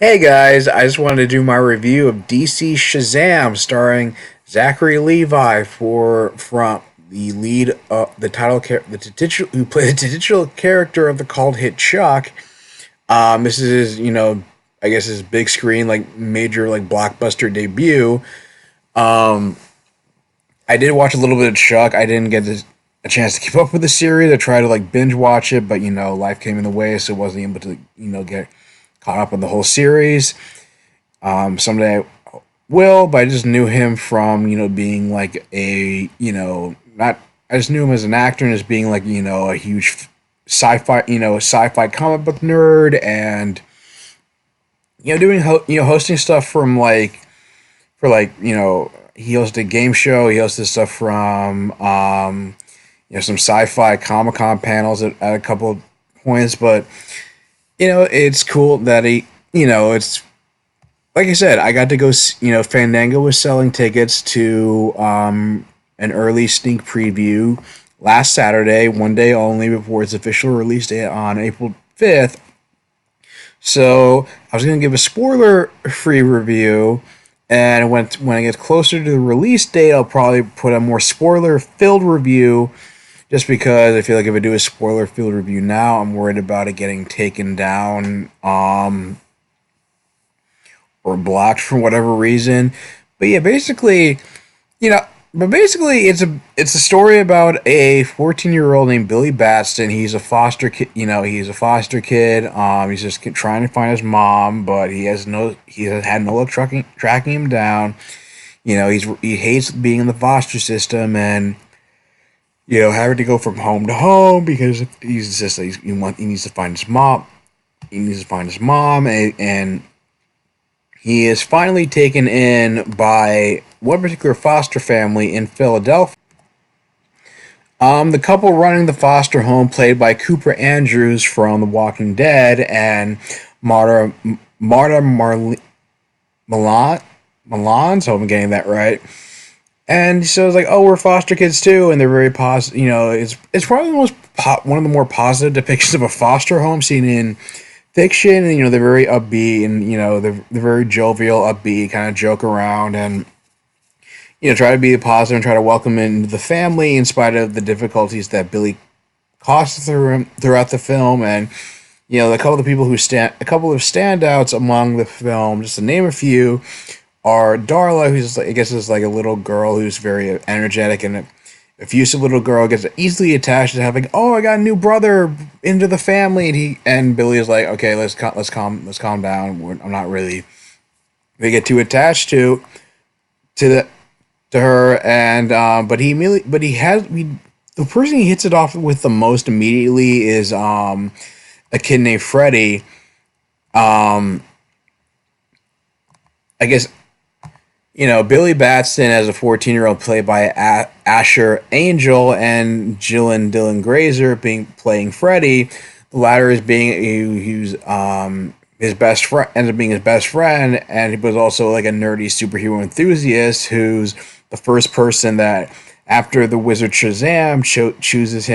Hey guys, I just wanted to do my review of DC Shazam, starring Zachary Levi for from the lead, the title, the titular, who played the titular character of the cult hit Chuck. This is his, I guess his big screen, like major, like blockbuster debut. Um, I did watch a little bit of Chuck. I didn't get a chance to keep up with the series. I tried to like binge watch it, but life came in the way, so wasn't able to get caught up on the whole series. Someday I will, but I just knew him from being like a not. I just knew him as an actor and as being like a huge sci-fi sci-fi comic book nerd, and doing hosting stuff from like for like he hosted a game show. He hosted stuff from some sci-fi Comic Con panels at a couple of points, but it's cool that it's like I said, I got to go. Fandango was selling tickets to an early sneak preview last Saturday, one day only before its official release date on April 5th. So I was gonna give a spoiler-free review, and when I get closer to the release date, I'll probably put a more spoiler-filled review. Just because I feel like if I do a spoiler-filled review now, I'm worried about it getting taken down. Or blocked for whatever reason. But yeah, basically, you know, basically it's a story about a 14-year-old named Billy Batson. He's a foster kid. He's a foster kid. He's just trying to find his mom, but he has had no luck tracking him down. He hates being in the foster system and having to go from home to home because he needs to find his mom. He needs to find his mom and he is finally taken in by one particular foster family in Philadelphia. The couple running the foster home, played by Cooper Andrews from The Walking Dead, and Marta Milan, so I'm getting that right. And so it's like, oh, we're foster kids too, and they're very positive. It's probably one of the more positive depictions of a foster home seen in fiction. And they're very upbeat, and they're very jovial, upbeat, kind of joke around, and try to be positive and try to welcome into the family in spite of the difficulties that Billy caused throughout the film. And a couple of people a couple of standouts among the film, just to name a few, are Darla, who's I guess is like a little girl who's very energetic and effusive little girl, gets easily attached to having, oh, I got a new brother into the family, and Billy is like, okay, let's calm down. I'm not really they get too attached to her, and the person he hits it off with the most immediately is a kid named Freddie. I guess Billy Batson as a 14-year-old, played by Asher Angel, and Jillian Dylan Grazer playing Freddie. The latter is his best friend, ends up being his best friend, and he was also like a nerdy superhero enthusiast who's the first person that, after the wizard Shazam, chooses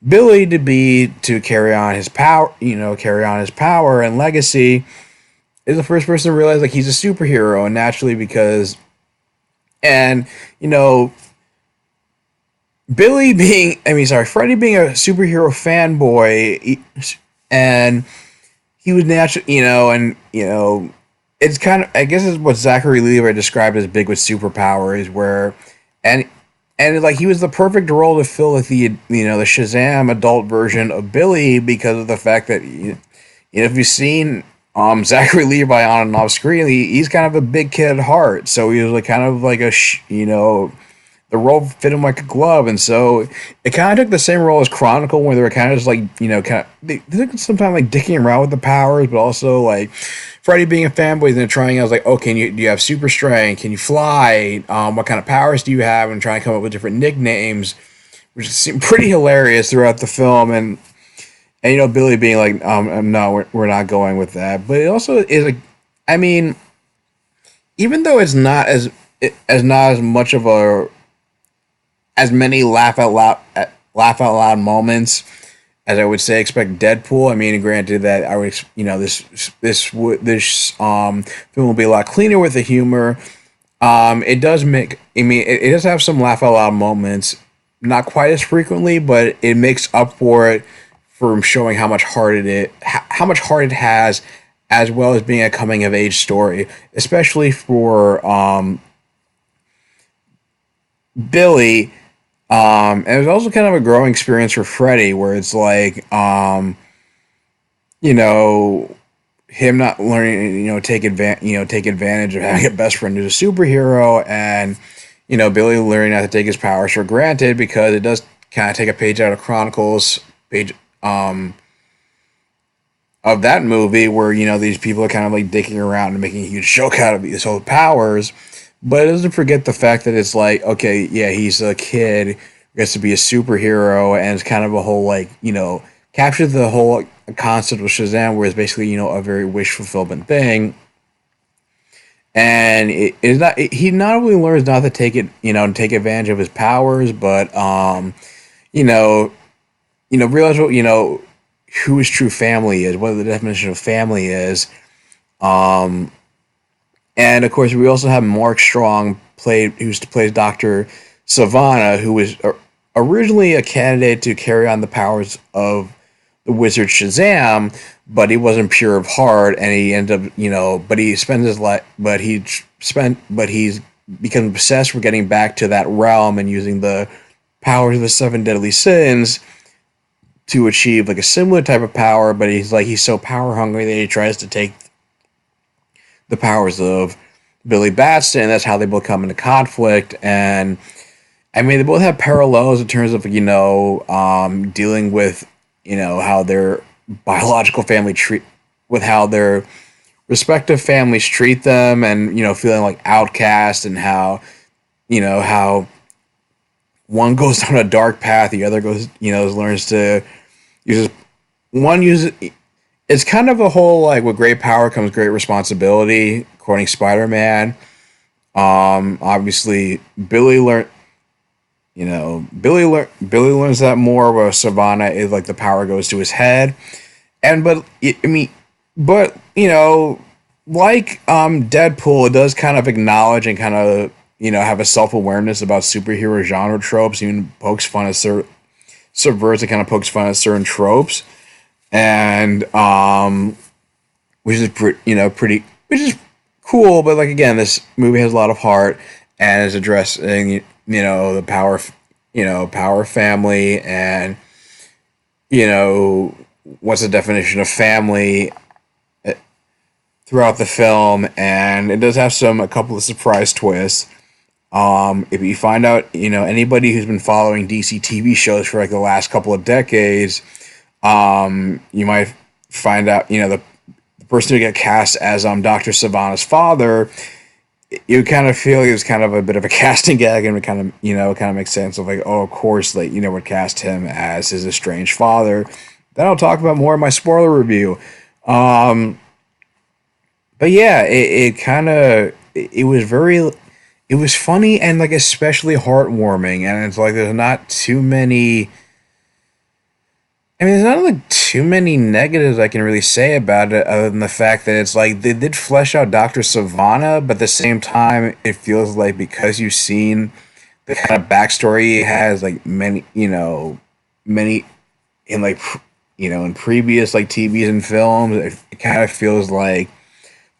Billy to carry on his power and legacy. Is the first person to realize like he's a superhero, and naturally because, and Freddie being a superhero fanboy, and he was naturally, it's kind of, I guess it's what Zachary Levi described as big with superpowers, where, and like he was the perfect role to fill with the Shazam adult version of Billy, because of the fact that if you've seen Zachary Levi on and off screen, he's kind of a big kid at heart, so he was like kind of like the role fit him like a glove, and so it kind of took the same role as Chronicle, where they were kind of just like they took some time like dicking around with the powers, but also like Freddy being a fanboy and then trying out, like, oh, do you have super strength? Can you fly? What kind of powers do you have? And trying to come up with different nicknames, which seemed pretty hilarious throughout the film, and Billy being like, no, we're not going with that. But it also is like, I mean, even though it's not as much of as many laugh out loud moments as I would say, expect Deadpool. I mean, granted that I would, this film will be a lot cleaner with the humor. It does make. I mean, it does have some laugh out loud moments, not quite as frequently, but it makes up for it from showing how much heart how much heart it has, as well as being a coming of age story, especially for Billy. And it was also kind of a growing experience for Freddy, where it's like, you know, him not learning, take advantage of having a best friend who's a superhero, and Billy learning not to take his powers for granted, because it does kind of take a page out of Chronicles page of that movie, where these people are kind of like dicking around and making a huge joke out of these whole powers. But it doesn't forget the fact that it's like, okay, yeah, he's a kid who gets to be a superhero, and it's kind of a whole, like, capture the whole concept of Shazam, where it's basically, a very wish fulfillment thing. And it is not, he not only learns not to take it, take advantage of his powers, but, you know, realize what, who his true family is, what the definition of family is. Um, and of course, we also have Mark Strong who's plays Dr. Savannah, who was originally a candidate to carry on the powers of the wizard Shazam, but he wasn't pure of heart, and he ended up, but he spends his life, but he's become obsessed with getting back to that realm and using the powers of the seven deadly sins to achieve like a similar type of power. But he's so power hungry that he tries to take the powers of Billy Batson, and that's how they both come into conflict. And I mean, they both have parallels in terms of dealing with how their biological family treat with how their respective families treat them, and feeling like outcast, and how one goes down a dark path, the other goes learns to uses one uses it's kind of a whole, like, with great power comes great responsibility, quoting Spider-Man. Obviously Billy learns that more, where Savannah is like the power goes to his head. And but I mean, but like Deadpool, it does kind of acknowledge and kind of have a self-awareness about superhero genre tropes, even pokes fun at subverts and kind of pokes fun at certain tropes. And which is pretty, which is cool. But like, again, this movie has a lot of heart and is addressing the power of family, and what's the definition of family throughout the film. And it does have a couple of surprise twists. If you find out, anybody who's been following DC TV shows for like the last couple of decades, you might find out, the person who get cast as Dr. Savannah's father, you kind of feel it was kind of a bit of a casting gag, and it kind of makes sense of like, oh, of course, like, would cast him as his estranged father. That I'll talk about more in my spoiler review. But yeah, it was funny, and like especially heartwarming, and it's like there's not too many. I mean, there's not like too many negatives I can really say about it, other than the fact that it's like they did flesh out Dr. Savannah, but at the same time, it feels like, because you've seen the kind of backstory he has, like many in like in previous like TVs and films, it kind of feels like,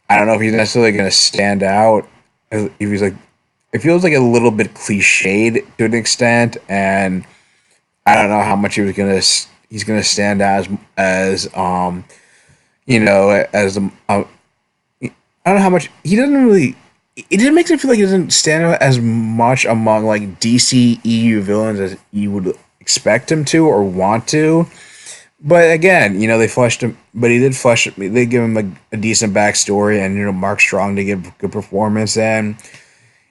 I don't know if he's necessarily going to stand out. If he's like, it feels like a little bit cliched to an extent, and I don't know how much he's gonna stand out I don't know how much he doesn't really. It just makes it feel like he doesn't stand out as much among like DC EU villains as you would expect him to or want to. But again, they fleshed him. But he did flesh. They give him a decent backstory, and Mark Strong to give good performance, and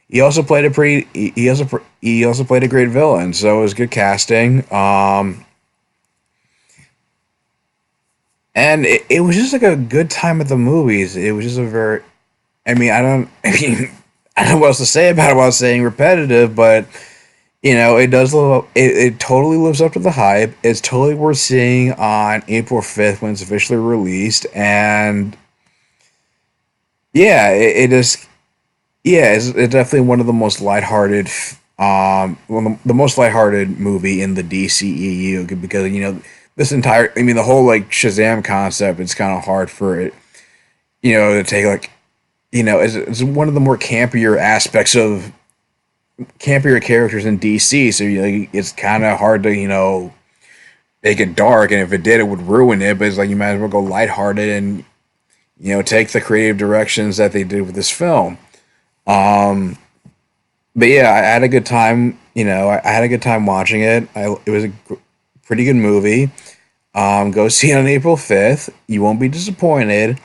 he also played a pretty. He also played a great villain, so it was good casting. And it was just like a good time at the movies. It was just a very. I mean, I don't know what else to say about it without saying repetitive, but It does live up, it totally lives up to the hype. It's totally worth seeing on April 5th when it's officially released. And yeah, it is. Yeah, it's definitely one of the most lighthearted, one of the most lighthearted movie in the DCEU because this entire, I mean, the whole like Shazam concept. It's kind of hard for it, to take like, it's one of the more campier characters in DC. So it's kind of hard to make it dark, and if it did, it would ruin it. But it's like you might as well go lighthearted and take the creative directions that they did with this film. Um, but yeah, I had a good time. I had a good time watching it. It was a pretty good movie. Go see it on April 5th. You won't be disappointed.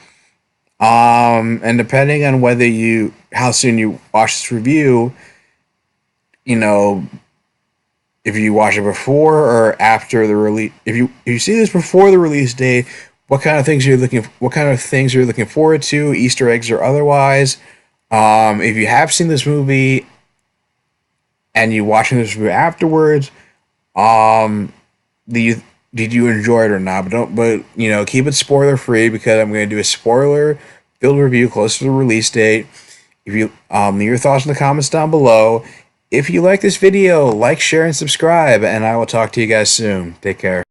And depending on how soon you watch this review, you know, if you watch it before or after the release, if you see this before the release date, what kind of things you're looking forward to, Easter eggs or otherwise. If you have seen this movie and you watching this review afterwards, um, do you did you enjoy it or not? But keep it spoiler free because I'm going to do a spoiler filled review close to the release date. If you leave your thoughts in the comments down below. If you like this video, like, share, and subscribe, and I will talk to you guys soon. Take care.